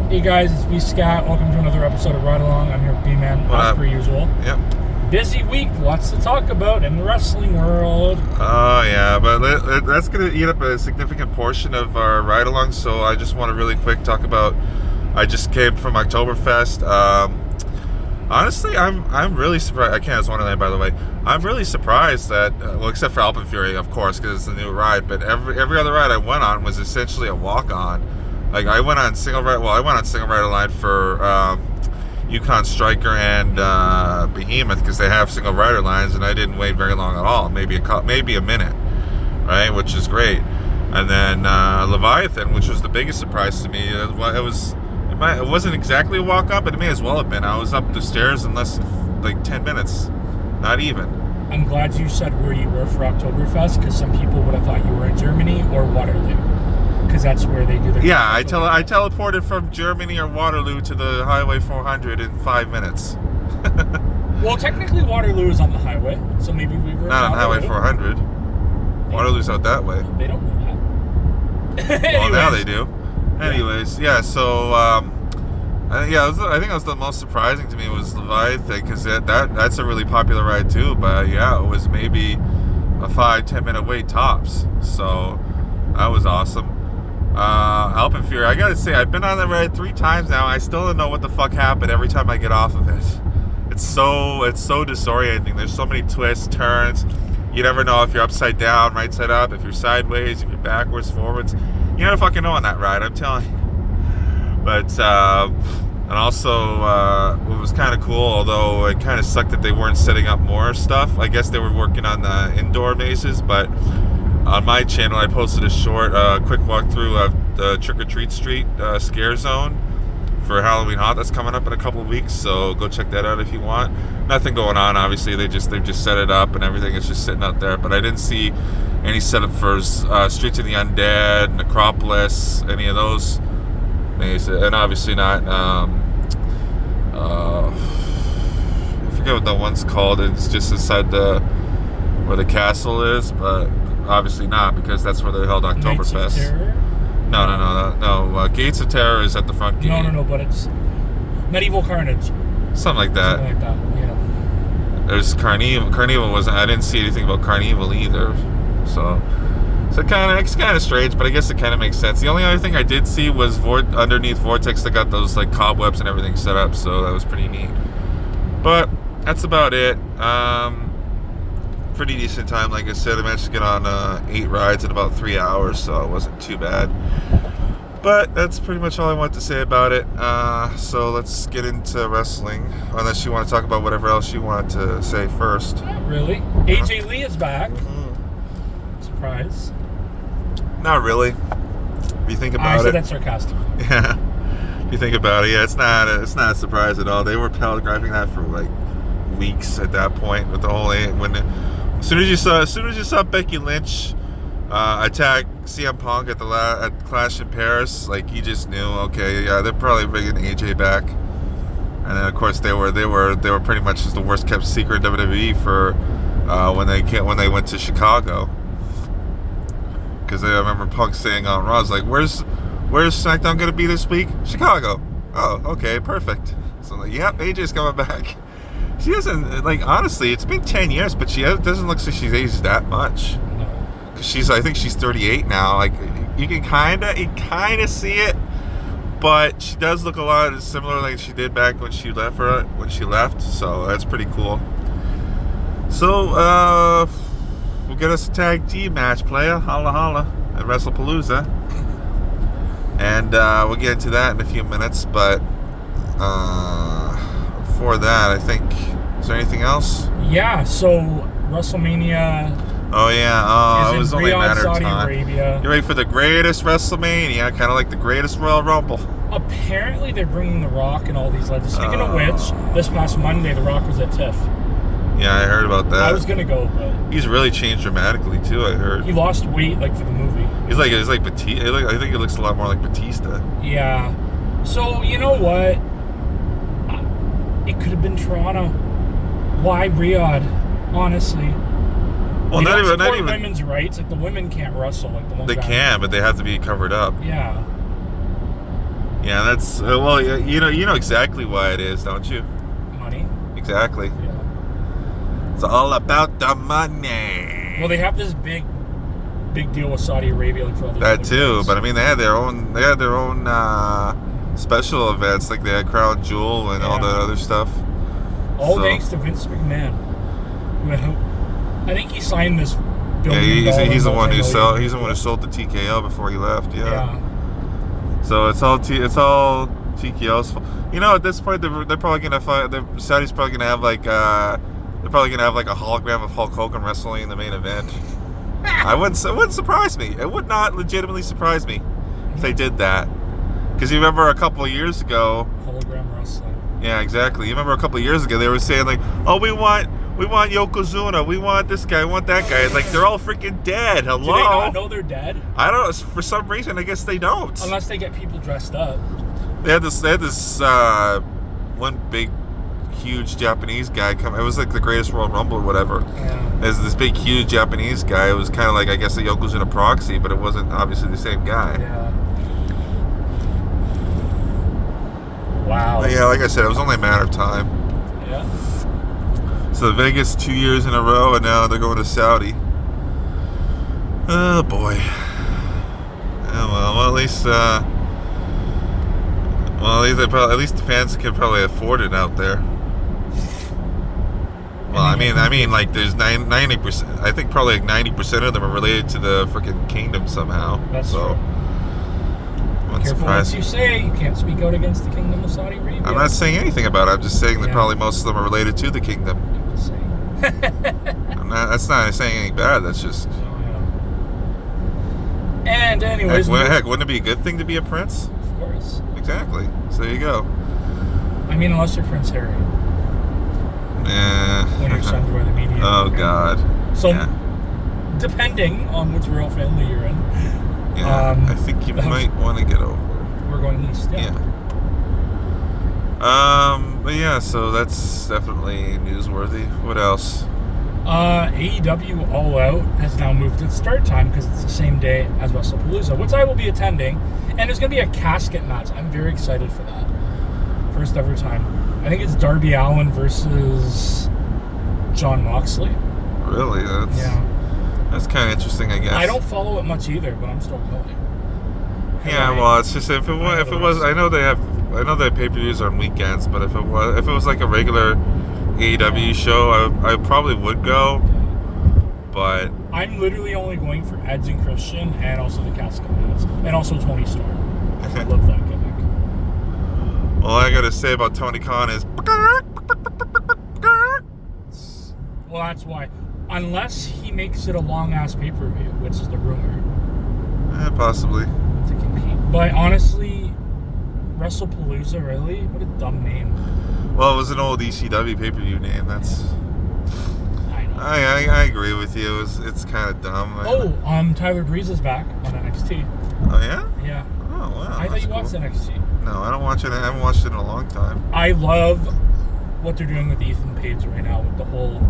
Hey guys, it's B Scott. Welcome to another episode of Ride Along. I'm here with B-Man, as per usual. Yep. Busy week, lots to talk about in the wrestling world. Oh yeah, but that's going to eat up a significant portion of our ride along. So I just want to really quick talk about. I just came from Oktoberfest. Honestly, I'm really surprised. I can't. It's Wonderland, by the way. I'm really surprised that, well, except for Alpenfury, of course, because it's a new ride. But every other ride I went on was essentially a walk-on. Like I went on single ride. Well, I went on single ride line for Yukon Striker and Behemoth because they have single rider lines, and I didn't wait very long at all. Maybe a minute, right? Which is great. And then Leviathan, which was the biggest surprise to me. It wasn't exactly a walk up, but it may as well have been. I was up the stairs in less than like 10 minutes, not even. I'm glad you said where you were for Oktoberfest because some people would have thought you were in Germany or Waterloo. Because that's where they do their... Yeah, I teleported from Germany or Waterloo to the Highway 400 in 5 minutes. Well, technically Waterloo is on the highway, so maybe we were... Not on Highway 400. Waterloo's out that way. They don't know that. Well, now they do. Anyways, yeah, so... I think that was the most surprising to me was Leviathan, because that's a really popular ride too, but yeah, it was maybe a 5-10 minute wait tops, so that was awesome. Alpenfury, I gotta say, I've been on that ride 3 times now. I still don't know what the fuck happened every time I get off of it. It's so disorienting. There's so many twists, turns. You never know if you're upside down, right side up, if you're sideways, if you're backwards, forwards. You never fucking know on that ride, I'm telling you. But and also what was kind of cool, although it kind of sucked that they weren't setting up more stuff. I guess they were working on the indoor mazes, but on my channel, I posted a short, quick walkthrough of the Trick or Treat Street Scare Zone for Halloween Haunt that's coming up in a couple of weeks. So go check that out if you want. Nothing going on, obviously. They've just set it up and everything is just sitting out there. But I didn't see any setup for Streets of the Undead, Necropolis, any of those mazes, and obviously not. I forget what that one's called. It's just inside where the castle is, but. Obviously not, because that's where they held Oktoberfest. No. Gates of Terror is at the front gate. No, but it's Medieval Carnage. Something like that. Yeah. There's Carnival. Carnival wasn't. I didn't see anything about Carnival either. So it's kind of strange, but I guess it kind of makes sense. The only other thing I did see was underneath Vortex, they got those like cobwebs and everything set up, so that was pretty neat. But that's about it. Pretty decent time, like I said. I managed to get on 8 rides in about 3 hours, so it wasn't too bad. But that's pretty much all I want to say about it. So let's get into wrestling, unless you want to talk about whatever else you want to say first. Not really. AJ Lee is back. Mm-hmm. Surprise. Not really. If you think about it. I said that sarcastically. Yeah. If you think about it, yeah, it's not a surprise at all. They were telegraphing that for like weeks at that point with the whole As soon as you saw Becky Lynch attack CM Punk at Clash in Paris, like you just knew, okay, yeah, they're probably bringing AJ back. And then of course they were pretty much just the worst kept secret in WWE for when they went to Chicago. Because I remember Punk saying on Raw, like, "Where's SmackDown gonna be this week? Chicago." Oh, okay, perfect. So I'm like, yep, AJ's coming back. She doesn't, like, honestly, it's been 10 years, but doesn't look like she's aged that much. No. Because I think she's 38 now. Like, you can kind of see it, but she does look a lot similar like she did back when she left. So that's pretty cool. So, we'll get us a tag team match, playa, holla holla, at Wrestlepalooza. And we'll get into that in a few minutes, but before that, I think, is there anything else? Yeah, so WrestleMania. Oh yeah, it was only a matter of Saudi time. Arabia. You're ready for the greatest WrestleMania, kind of like the greatest Royal Rumble. Apparently, they're bringing The Rock and all these legends. Speaking of which, this past Monday, The Rock was at TIFF. Yeah, I heard about that. I was gonna go, but he's really changed dramatically too. I heard he lost weight like for the movie. He's like Batista. I think he looks a lot more like Batista. Yeah. So you know what? It could have been Toronto. Why Riyadh? Honestly. Well, not even women's rights. Like the women can't wrestle like the ones. They can, but they have to be covered up. Yeah. Yeah, that's well. You know exactly why it is, don't you? Money. Exactly. Yeah. It's all about the money. Well, they have this big deal with Saudi Arabia, like for all these That other too, things. but I mean, they had their own special events, like they had Crown Jewel and all Yeah. that other stuff. All So- thanks to Vince McMahon. I think he signed this Yeah, billion-dollar he's the one who multi-million he's the one who sold the TKO before he left. Yeah. Yeah. So it's all TKO's fault. You know, at this point, they're probably gonna find the Saudis probably gonna have like they're probably gonna have like a hologram of Hulk Hogan wrestling in the main event. It wouldn't surprise me. It would not legitimately surprise me if they did that. Because you remember a couple of years ago. Hologram wrestling. Yeah, exactly. You remember a couple of years ago they were saying like, oh, we want Yokozuna, we want this guy, we want that guy. It's like they're all freaking dead. Hello. Do they not know they're dead? I don't know. For some reason, I guess they don't. Unless they get people dressed up. They had this one big, huge Japanese guy come. It was like the Greatest Royal Rumble or whatever. Yeah. There's this big, huge Japanese guy. It was kind of like, I guess, a Yokozuna proxy, but it wasn't obviously the same guy. Yeah. Wow. But yeah, like I said, it was only a matter of time. Yeah. So Vegas 2 years in a row, and now they're going to Saudi. Oh boy. Yeah, well, at least at least the fans can probably afford it out there. Well, I mean, like there's 90%. I think probably like 90% of them are related to the freaking kingdom somehow. That's so. true. What's Careful what surprising? you say. You can't speak out against the Kingdom of Saudi Arabia. I'm not saying anything about it. I'm just saying that Yeah. probably most of them are related to the kingdom. I'm just saying. That's not saying anything bad. That's just. And anyways, Heck, wouldn't it be a good thing to be a prince? of course. Exactly. So there you go. I mean, unless you're Prince Harry, when you're shunned by the media. Oh God. So, Yeah. depending on which royal family you're in, Yeah. I think you might want to get over. we're going east. Yeah. But yeah, so that's definitely newsworthy. What else? AEW All Out has now moved its start time because it's the same day as Wrestlepalooza, which I will be attending, and there's going to be a casket match. I'm very excited for that. First ever time. I think it's Darby Allin versus John Moxley. Really? That's kind of interesting, I guess. I don't follow it much either, but I'm still going. Yeah, well, it's just if it was, I know they have pay-per-views on weekends, but if it was like a regular AEW show, I probably would go. But I'm literally only going for Edge and Christian, and also the casket match, and also Tony Storm. I love that gimmick. All I gotta say about Tony Khan is. Well, that's why. Unless he makes it a long-ass pay-per-view, which is the rumor. Possibly. To compete. But honestly, Wrestlepalooza, really? What a dumb name. Well, it was an old ECW pay-per-view name. That's. I know. I agree with you. It's kind of dumb. Tyler Breeze is back on NXT. Oh yeah? Yeah. Oh wow. I thought you watched NXT. No, I don't watch it. I haven't watched it in a long time. I love what they're doing with Ethan Page right now with the whole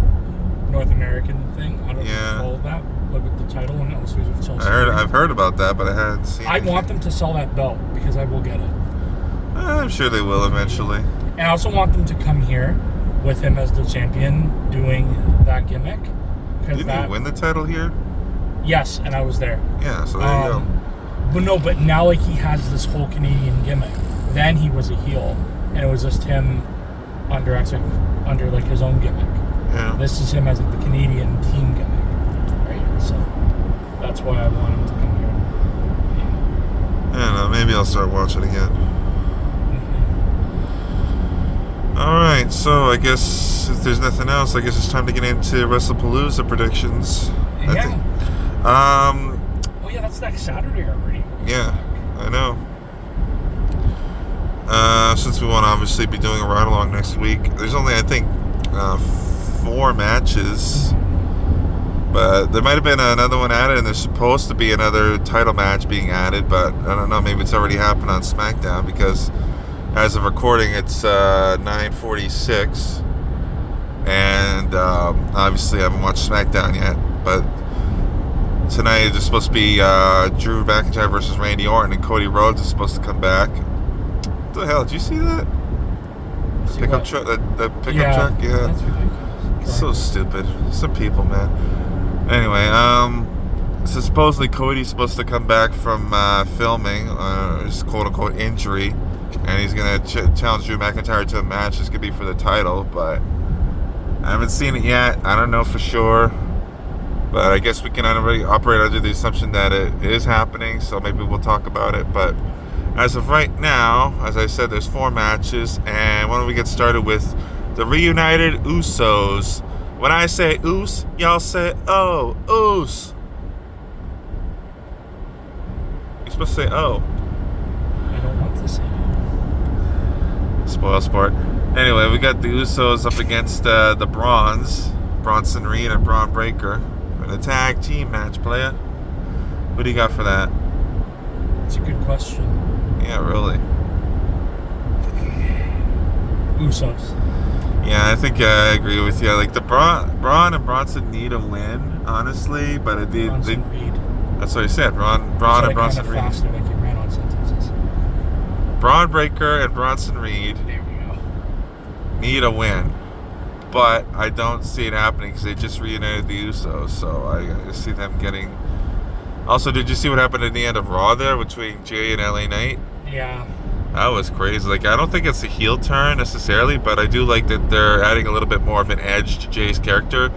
North American thing. I don't know if you follow that. Look at the title and also with Chelsea. I've heard about that, but I hadn't seen it. I want them to sell that belt because I will get it. I'm sure they will eventually. And I also want them to come here with him as the champion doing that gimmick. Didn't he win the title here? Yes, and I was there. Yeah, so there you go. But now like he has this whole Canadian gimmick. Then he was a heel, and it was just him under like his own gimmick. Yeah. This is him as like the Canadian team gimmick, right? So that's why I want him to come here. I don't know. Maybe I'll start watching again. All right, so I guess if there's nothing else, I guess it's time to get into Wrestlepalooza predictions. Yeah. Oh yeah, that's next Saturday already. Yeah, I know. Since we want to obviously be doing a ride along next week, there's only I think 4 matches, but there might have been another one added, and there's supposed to be another title match being added, but I don't know. Maybe it's already happened on SmackDown because. As of recording, it's 9:46, and obviously I haven't watched SmackDown yet, but tonight there's supposed to be Drew McIntyre versus Randy Orton, and Cody Rhodes is supposed to come back, What the hell? Did you see that? See Pickup what? truck. The pickup truck. Yeah. That's ridiculous. So stupid. Some people, man. Anyway, so supposedly Cody's supposed to come back from filming his quote-unquote injury, and he's gonna challenge Drew McIntyre to a match. This could be for the title, but I haven't seen it yet. I don't know for sure, but I guess we can already operate under the assumption that it is happening. So maybe we'll talk about it. But as of right now, as I said, there's 4 matches, and why don't we get started with the reunited Usos? When I say Us, y'all say oh, Us. You're supposed to say oh. I don't want to say that. Spoil sport. Anyway, we got the Usos up against the Bronson Reed and Braun Breaker in a tag team match, player. What do you got for that? It's a good question. Yeah, really. Usos. Yeah, I think I agree with you. Like the Braun and Bronson need a win, honestly, but it did. Bronson Reed. That's what I said. Braun and Bronson Reed. Faster, like you ran on sentences. Braun Breaker and Bronson Reed There we go. need a win, but I don't see it happening because they just reunited the Usos, so I see them getting. Also, did you see what happened at the end of Raw there between Jay and LA Knight? Yeah. That was crazy. Like, I don't think it's a heel turn necessarily, but I do like that they're adding a little bit more of an edge to Jay's character.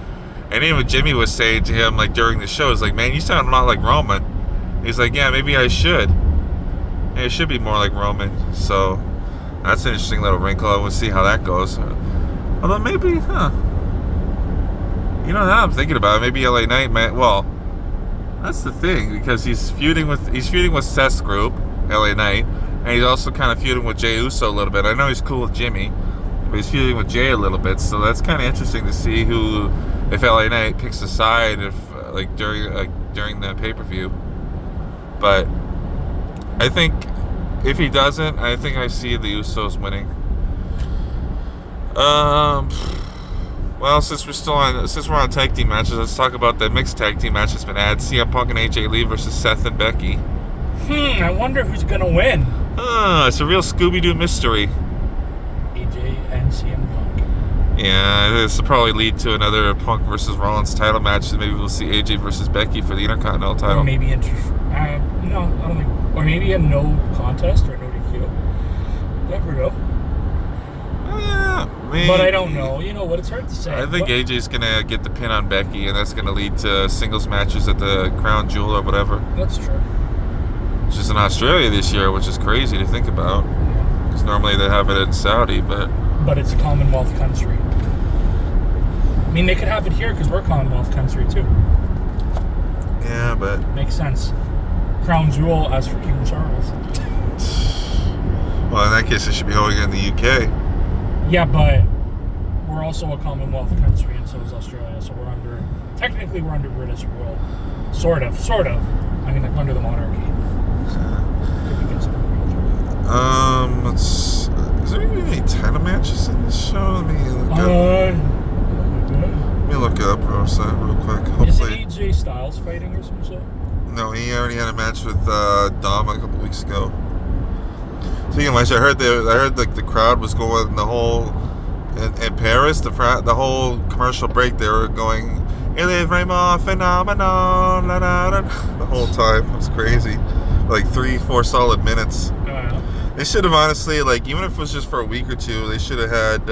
And even Jimmy was saying to him, like, during the show, he's like, man, you sound a lot like Roman. He's like, yeah, maybe I should. Yeah, it should be more like Roman. So, that's an interesting little wrinkle. I will see how that goes. Although maybe, You know, now I'm thinking about it. Maybe LA Knight might, well, that's the thing, because he's feuding with Seth's group, LA Knight, and he's also kind of feuding with Jey Uso a little bit. I know he's cool with Jimmy, but he's feuding with Jay a little bit, so that's kind of interesting to see if LA Knight picks a side during the pay-per-view. But I think if he doesn't, I think I see the Usos winning. Well, since we're on tag team matches, let's talk about the mixed tag team match that's been added. CM Punk and AJ Lee versus Seth and Becky. I wonder who's gonna win. It's a real Scooby-Doo mystery. AJ and CM Punk. Yeah, this will probably lead to another Punk versus Rollins title match, and maybe we'll see AJ versus Becky for the Intercontinental title. Or maybe no, I don't think. Or maybe a no contest or no DQ. Never know. Yeah, maybe. But I don't know. You know what? It's hard to say. I think AJ's gonna get the pin on Becky, and that's gonna lead to singles matches at the Crown Jewel or whatever. That's true. Which is in Australia this year, which is crazy to think about. Because normally they have it in Saudi, but it's a Commonwealth country. I mean, they could have it here because we're a Commonwealth country too. Yeah, but Makes sense. Crown Jewel as for King Charles. Well, in that case, it should be holding it in the UK. Yeah, but we're also a Commonwealth country, and so is Australia. So technically we're under British rule. Sort of. I mean, like under the monarchy. Is there even any title matches in this show? Let me look up real quick. Hopefully. Is it AJ Styles fighting or some shit? No, he already had a match with Dom a couple weeks ago. Speaking of which, I heard like the crowd was going in Paris. The whole commercial break, they were going, "Il est vraiment phenomenal," the whole time. It was crazy, like 3-4 solid minutes. They should have honestly, like, even if it was just for a week or two, they should have had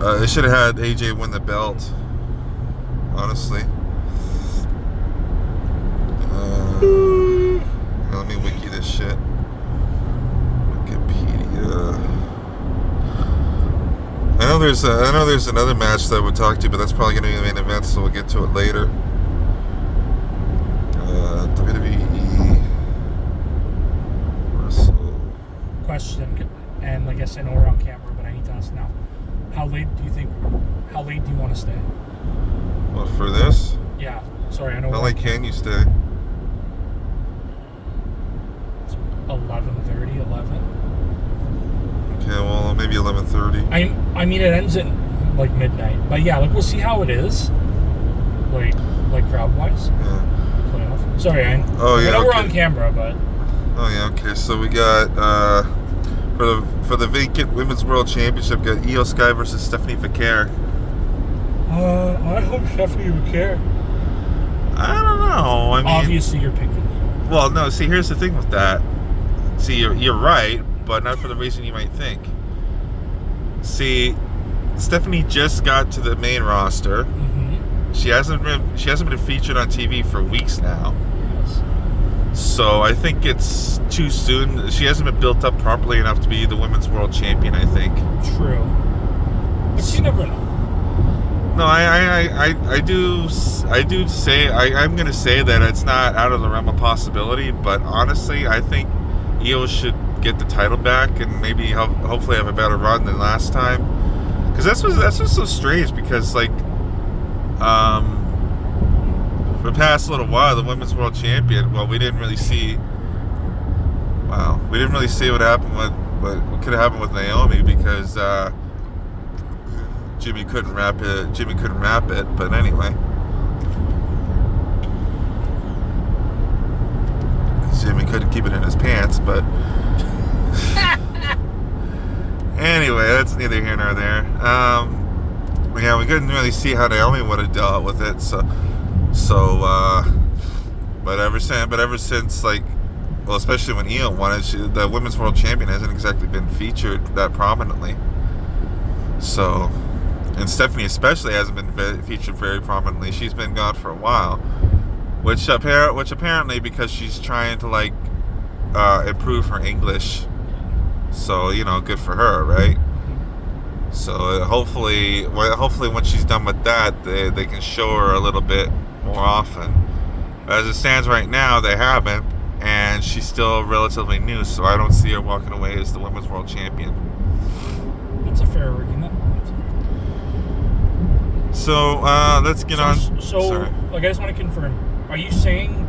AJ win the belt. Honestly. Let me wiki this shit. Wikipedia. I know there's another match that I would talk to, but that's probably going to be the main event, so we'll get to it later. WWE Wrestle. Question, and like I said, I know we're on camera, but I need to ask now. How late do you want to stay? Well, for this? Yeah. Sorry, I know. How late can you stay? 11:30, 11. Okay, well, maybe 11:30. I mean, it ends at like midnight, but yeah, like we'll see how it is. Like crowd wise. Yeah. Playoff. Sorry, I know okay. we're on camera, but Oh yeah, okay. So we got for the vacant Women's World Championship, got Io Sky versus Stephanie Vaquer. I hope Stephanie would care. I don't know. I mean, obviously you're picking Io. Well, no. See, here's the thing with that. See, you're right, but not for the reason you might think. See, Stephanie just got to the main roster. Mm-hmm. She hasn't been featured on TV for weeks now. Yes. So I think it's too soon. She hasn't been built up properly enough to be the Women's World Champion, I think. True. But you never know. No, I do say I'm gonna say that it's not out of the realm of possibility, but honestly, I think Io should get the title back and maybe hopefully have a better run than last time. Because that's what's so strange. Because like, for the past little while, the Women's World Champion. Well, we didn't really see. Wow, we didn't really see what happened with what could have happened with Naomi because Jimmy couldn't wrap it. But anyway, Jimmy couldn't keep it in his pants. But anyway, that's neither here nor there. Yeah, we couldn't really see how Naomi would have dealt with it. But ever since like, well, especially when Io won it, the Women's World Champion hasn't exactly been featured that prominently. So, and Stephanie especially hasn't been featured very prominently. She's been gone for a while, which apparently because she's trying to like improve her English. So good for her, right? So hopefully when she's done with that, they can show her a little bit more often. As it stands right now, they haven't, and she's still relatively new. So I don't see her walking away as the Women's World Champion. That's a fair argument. So let's get on. So, sorry. Like, I just want to confirm: are you saying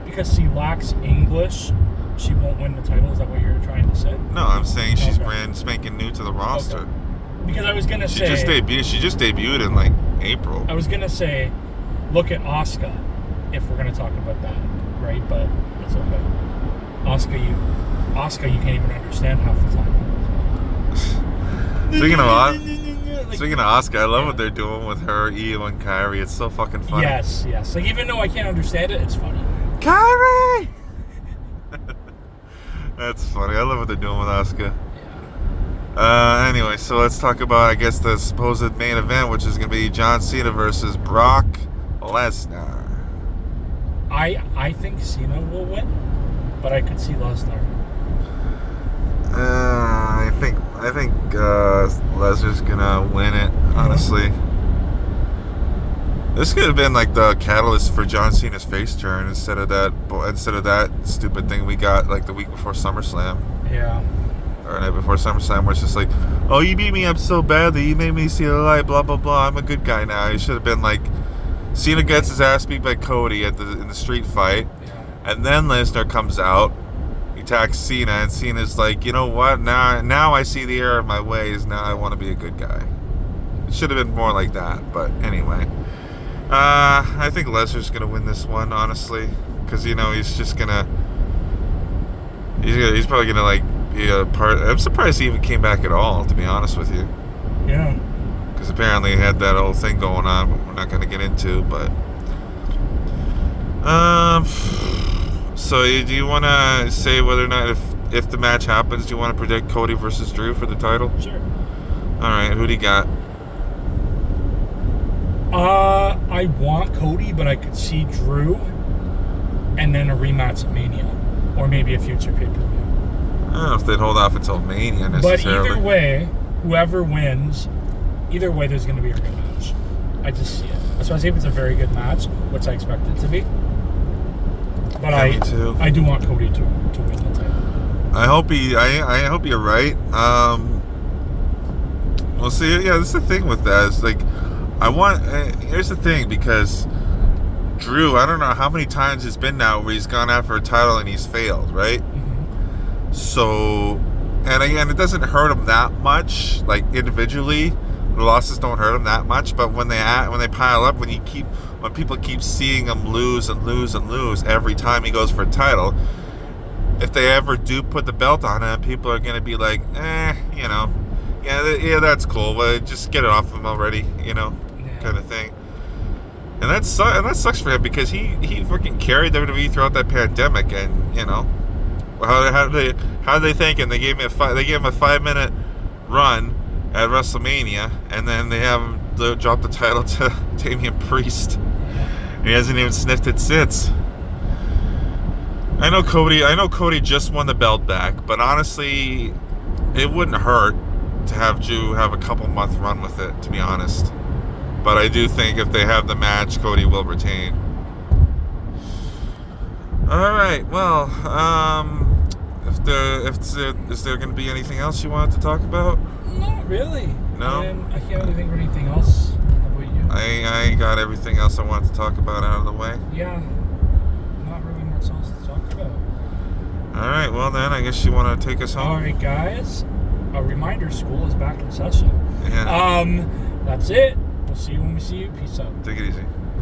because she lacks English, she won't win the title? Is that what you're trying to say? No, I'm saying she's brand spanking new to the roster. Okay. Because I was gonna say she just debuted in like April. I was gonna say, look at Asuka, if we're gonna talk about that, right? But it's okay. Asuka, you can't even understand half the time. Speaking of Asuka, I love what they're doing with her, Io, and Kairi. It's so fucking funny. Yes. Like, even though I can't understand it, it's funny. Kairi! That's funny. I love what they're doing with Asuka. Anyway, so let's talk about, I guess, the supposed main event, which is going to be John Cena versus Brock Lesnar. I think Cena will win, but I could see Lesnar. I think Lesnar's gonna win it. Honestly, this could have been like the catalyst for John Cena's face turn instead of that stupid thing we got like the week before SummerSlam. Yeah. Or night before SummerSlam, where it's just like, oh, you beat me up so badly, you made me see the light, blah blah blah. I'm a good guy now. It should have been like, Cena gets his ass beat by Cody in the street fight, and then Lesnar comes out. Attacks Cena, and Cena's like, you know what? Now I see the error of my ways. Now I want to be a good guy. It should have been more like that, but anyway. I think Lesnar's gonna win this one, honestly, because he's just gonna. He's probably gonna like be a part. I'm surprised he even came back at all, to be honest with you. Yeah. Because apparently he had that whole thing going on, but we're not gonna get into. But So do you want to say whether or not if the match happens, do you want to predict Cody versus Drew for the title? Sure. All right, who do you got? I want Cody, but I could see Drew, and then a rematch at Mania, or maybe a future pay-per-view. I don't know if they'd hold off until Mania necessarily. But either way, whoever wins, there's going to be a rematch. I just see it. That's why I say if it's a very good match, which I expect it to be. But yeah, me too. I do want Cody to win the title. I hope you're right. We'll see. Yeah, that's the thing with that. Is like, here's the thing, because Drew, I don't know how many times it's been now where he's gone after a title and he's failed, right? Mm-hmm. So, and again, it doesn't hurt him that much, like individually. The losses don't hurt him that much, but when they pile up, when people keep seeing him lose and lose and lose every time he goes for a title, if they ever do put the belt on him, people are gonna be like, you know, yeah, that's cool. Well, just get it off him already, you know, kind of thing. And that sucks for him because he freaking carried WWE throughout that pandemic, and you know, how did they thank him? They gave him a 5-minute run at WrestleMania, and then they have him drop the title to Damian Priest. He hasn't even sniffed it since. I know Cody just won the belt back, but honestly, it wouldn't hurt to have Drew have a couple-month run with it, to be honest. But I do think if they have the match, Cody will retain. All right. Well, is there going to be anything else you wanted to talk about? Not really. No. I can't really think of anything else. How about you? I got everything else I wanted to talk about out of the way. Yeah. Not really much else to talk about. All right. Well, then I guess you want to take us home. All right, guys. A reminder: school is back in session. Yeah. That's it. We'll see you when we see you. Peace out. Take it easy.